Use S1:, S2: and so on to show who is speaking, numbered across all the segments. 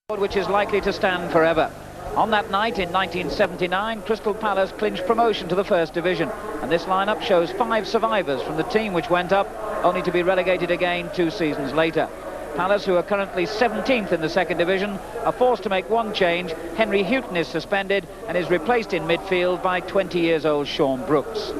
S1: which is likely to stand forever. On that night in 1979, Crystal Palace clinched promotion to the First Division, and this lineup shows 5 survivors from the team which went up, only to be relegated again 2 seasons later. Palace, who are currently 17th in the Second Division, are forced to make one change. Henry Houghton is suspended and is replaced in midfield by 20-years-old Sean Brooks.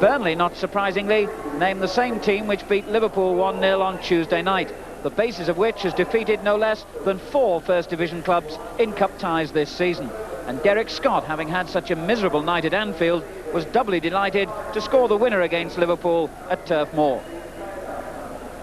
S1: Burnley, not surprisingly, named the same team which beat Liverpool 1-0 on Tuesday night, the basis of which has defeated no less than 4 First Division clubs in cup ties this season. And Derek Scott, having had such a miserable night at Anfield, was doubly delighted to score the winner against Liverpool at Turf Moor.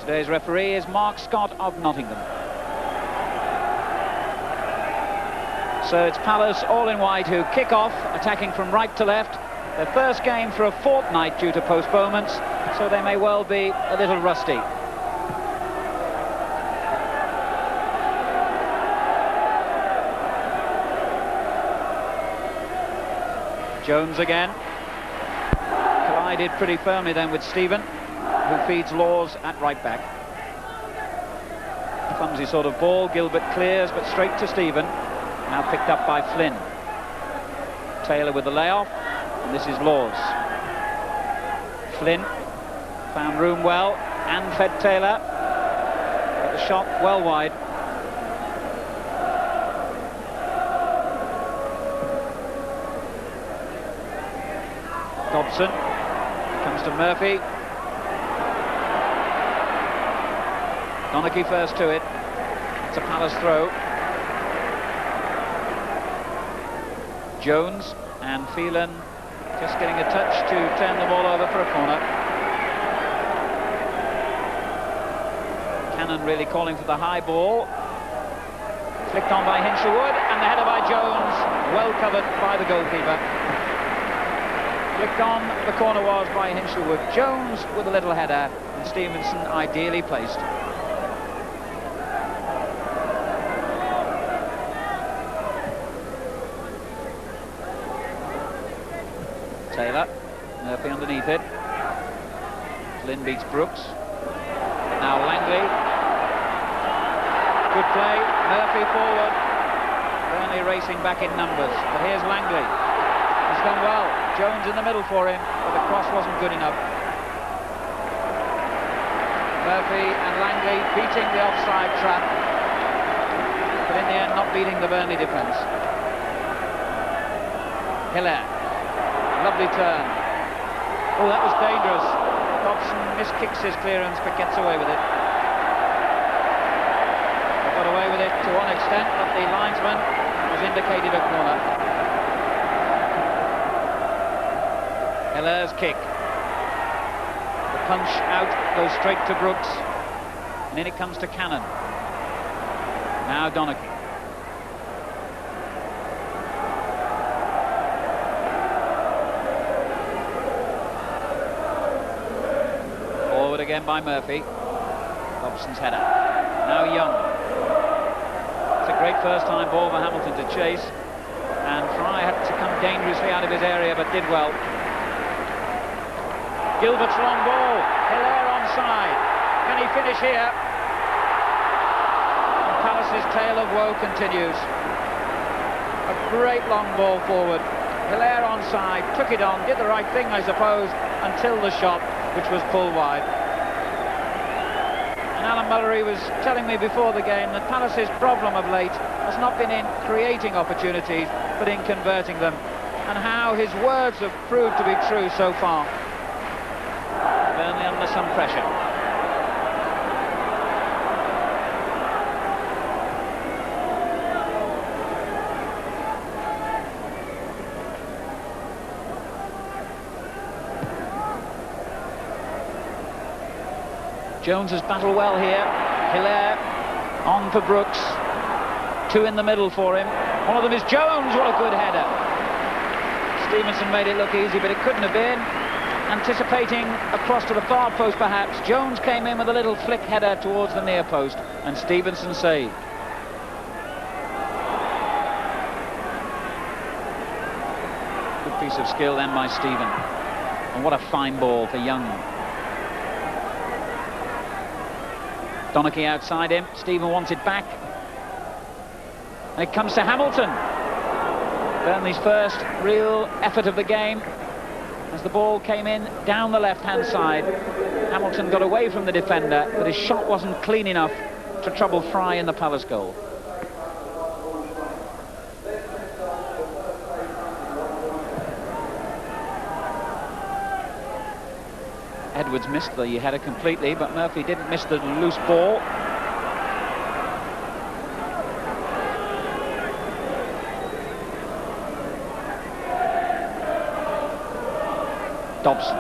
S1: Today's referee is Mark Scott of Nottingham. So it's Palace, all in white, who kick off, attacking from right to left. Their first game for a fortnight due to postponements, so they may well be a little rusty. Jones again. Collided pretty firmly then with Stephen, who feeds Laws at right back. Clumsy sort of ball. Gilbert clears, but straight to Stephen. Now picked up by Flynn. Taylor with the layoff, and this is Laws. Flynn found room well and fed Taylor, but the shot well wide. Dobson comes to Murphy. Donachie first to it. It's a Palace throw. Jones and Phelan just getting a touch to turn the ball over for a corner. Cannon really calling for the high ball. Flicked on by Hinshelwood, and the header by Jones, well covered by the goalkeeper. Flicked on, the corner was by Hinshelwood. Jones with a little header, and Stevenson ideally placed. Taylor, Murphy underneath it. Flynn beats Brooks. Now Langley. Good play, Murphy forward. Burnley racing back in numbers, but here's Langley. He's done well. Jones in the middle for him, but the cross wasn't good enough. Murphy and Langley beating the offside trap, but in the end not beating the Burnley defence. Hilaire. Lovely turn. Oh, that was dangerous. Dobson miskicks his clearance, but gets away with it. They got away with it to one extent, but the linesman has indicated a corner. Hilaire's kick. The punch out goes straight to Brooks, and in it comes to Cannon. Now Donachie. Again by Murphy. Dobson's header. Now Young. It's a great first-time ball for Hamilton to chase, and Fry had to come dangerously out of his area, but did well. Gilbert's long ball. Hilaire onside. Can he finish here? And Palace's tale of woe continues. A great long ball forward. Hilaire onside. Took it on. Did the right thing, I suppose, until the shot, which was pulled wide. Alan Mullery was telling me before the game that Palace's problem of late has not been in creating opportunities, but in converting them, and how his words have proved to be true so far. Burnley under some pressure. Jones has battled well here. Hilaire on for Brooks. 2 in the middle for him. One of them is Jones. What a good header. Stevenson made it look easy, but it couldn't have been. Anticipating across to the far post perhaps. Jones came in with a little flick header towards the near post, and Stevenson saved. Good piece of skill then by Stephen. And what a fine ball for Young. Donachie outside him. Stephen wants it back. And it comes to Hamilton. Burnley's first real effort of the game. As the ball came in down the left-hand side, Hamilton got away from the defender, but his shot wasn't clean enough to trouble Fry in the Palace goal. Edwards missed the header completely, but Murphy didn't miss the loose ball. Dobson.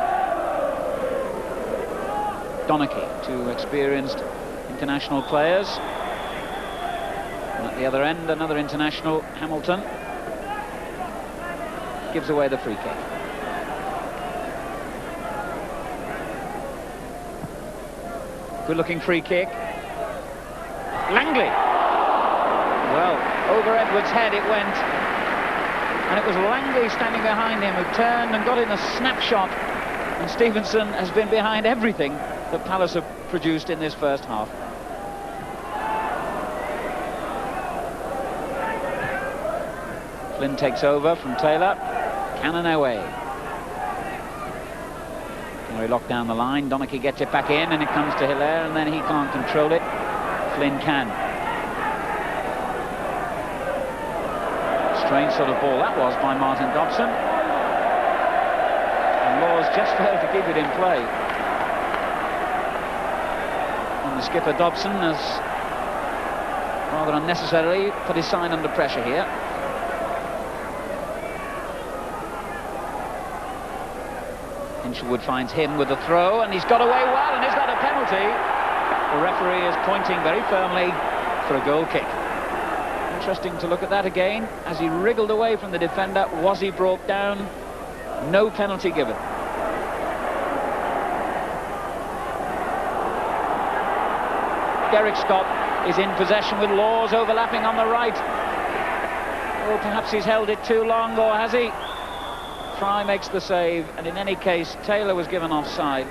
S1: Donachie, two experienced international players. And at the other end, another international, Hamilton, gives away the free kick. Good-looking free kick. Langley. Well, over Edwards' head it went. And it was Langley standing behind him who turned and got in a snapshot. And Stevenson has been behind everything that Palace have produced in this first half. Flynn takes over from Taylor. Cannon away. He locked down the line. Donachie gets it back in, and it comes to Hilaire, and then he can't control it. Flynn can. Strange sort of ball that was by Martin Dobson. And Laws just failed to keep it in play. And the skipper Dobson has rather unnecessarily put his side under pressure here. Hinchelwood finds him with a throw, and he's got away well, and is that a penalty? The referee is pointing very firmly for a goal kick. Interesting to look at that again. As he wriggled away from the defender, was he brought down? No penalty given. Derek Scott is in possession with Laws overlapping on the right. Oh, perhaps he's held it too long, or has he? Fry makes the save, and in any case, Taylor was given offside.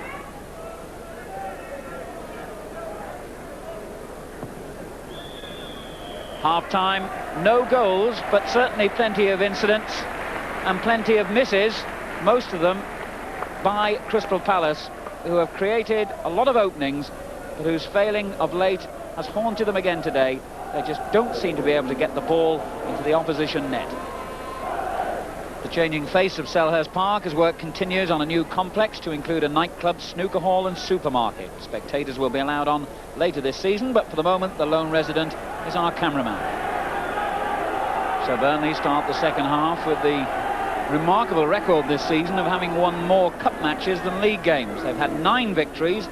S1: Half-time, no goals, but certainly plenty of incidents and plenty of misses, most of them by Crystal Palace, who have created a lot of openings, but whose failing of late has haunted them again today. They just don't seem to be able to get the ball into the opposition net. The changing face of Selhurst Park as work continues on a new complex to include a nightclub, snooker hall and supermarket. Spectators will be allowed on later this season, but for the moment the lone resident is our cameraman. So Burnley start the second half with the remarkable record this season of having won more cup matches than league games. They've had 9 victories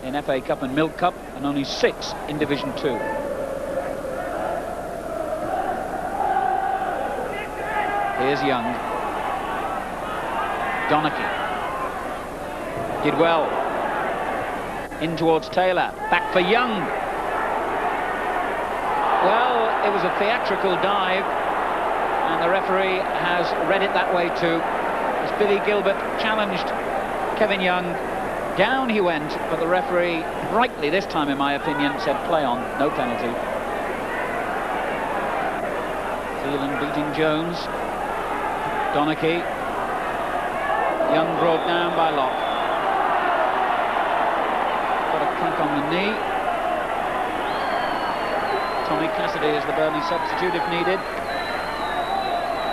S1: in FA Cup and Milk Cup and only 6 in Division 2. Here's Young. Donachie did well. In towards Taylor. Back for Young. Well, it was a theatrical dive, and the referee has read it that way too. As Billy Gilbert challenged Kevin Young, down he went, but the referee, rightly this time in my opinion, said play on, no penalty. Thielen beating Jones. Donachie. Young brought down by Locke. Got a crack on the knee. Tommy Cassidy is the Burnley substitute if needed.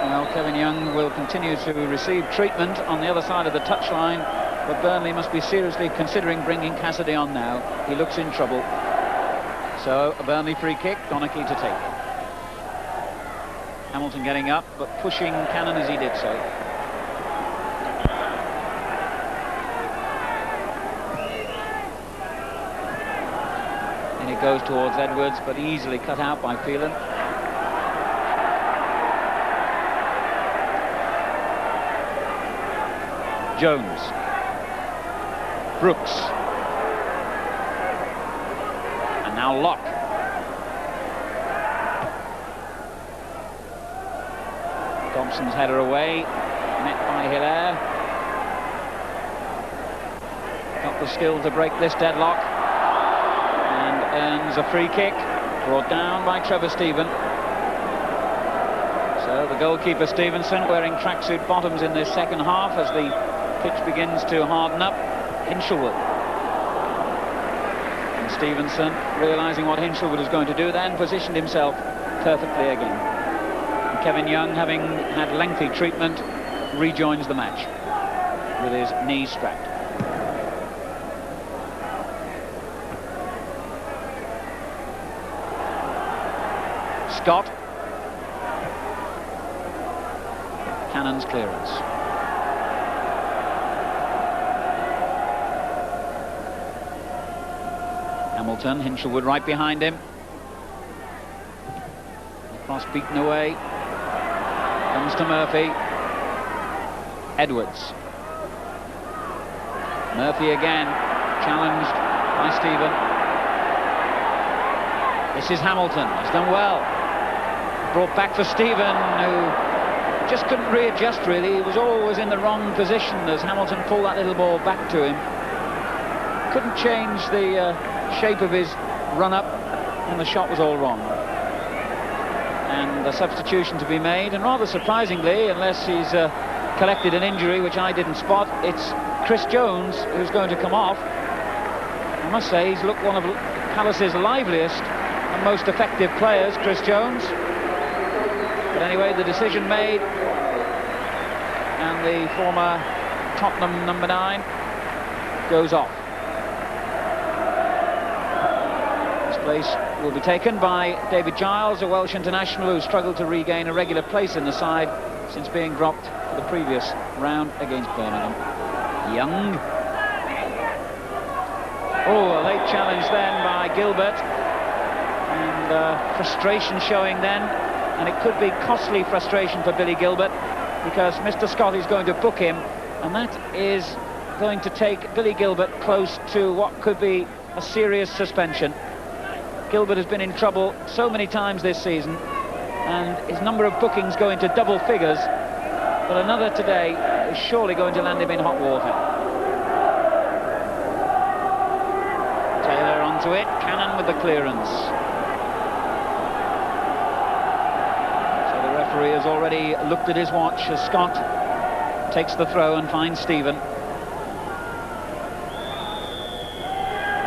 S1: Well, Kevin Young will continue to receive treatment on the other side of the touchline, but Burnley must be seriously considering bringing Cassidy on now. He looks in trouble. So a Burnley free kick, Donachie to take. Hamilton getting up, but pushing Cannon as he did so. And it goes towards Edwards, but easily cut out by Phelan. Jones. Brooks. And now Locke. Thompson's header away, met by Hilaire. Got the skill to break this deadlock and earns a free kick, brought down by Trevor Stephen. So the goalkeeper Stevenson wearing tracksuit bottoms in this second half as the pitch begins to harden up. Hinshelwood. And Stevenson, realising what Hinshelwood was going to do, then positioned himself perfectly again. And Kevin Young, having had lengthy treatment, rejoins the match with his knees strapped. Scott. Cannon's clearance. Hamilton, Hinshelwood right behind him. The cross beaten away. Comes to Murphy. Edwards. Murphy again, challenged by Stephen. This is Hamilton, he's done well. Brought back for Stephen, who just couldn't readjust really. He was always in the wrong position as Hamilton pulled that little ball back to him. Couldn't change the shape of his run-up, and the shot was all wrong. And a substitution to be made, and rather surprisingly, unless he's collected an injury, which I didn't spot, it's Chris Jones who's going to come off. I must say, he's looked one of Palace's liveliest and most effective players, Chris Jones. But anyway, the decision made, and the former Tottenham number 9 goes off. His place will be taken by David Giles, a Welsh international who struggled to regain a regular place in the side since being dropped for the previous round against Birmingham. Young. Oh, a late challenge then by Gilbert, and frustration showing then. And it could be costly frustration for Billy Gilbert, because Mr. Scott is going to book him, and that is going to take Billy Gilbert close to what could be a serious suspension. Gilbert has been in trouble so many times this season, and his number of bookings go into double figures, but another today is surely going to land him in hot water. Taylor onto it, Cannon with the clearance. The referee has already looked at his watch as Scott takes the throw and finds Stephen.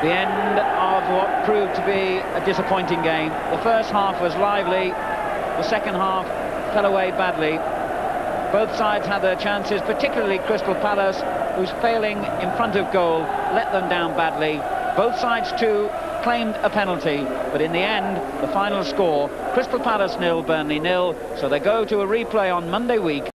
S1: The end of what proved to be a disappointing game. The first half was lively, the second half fell away badly. Both sides had their chances, particularly Crystal Palace, whose failing in front of goal let them down badly. Both sides too claimed a penalty, but in the end, the final score, Crystal Palace 0, Burnley 0, so they go to a replay on Monday week.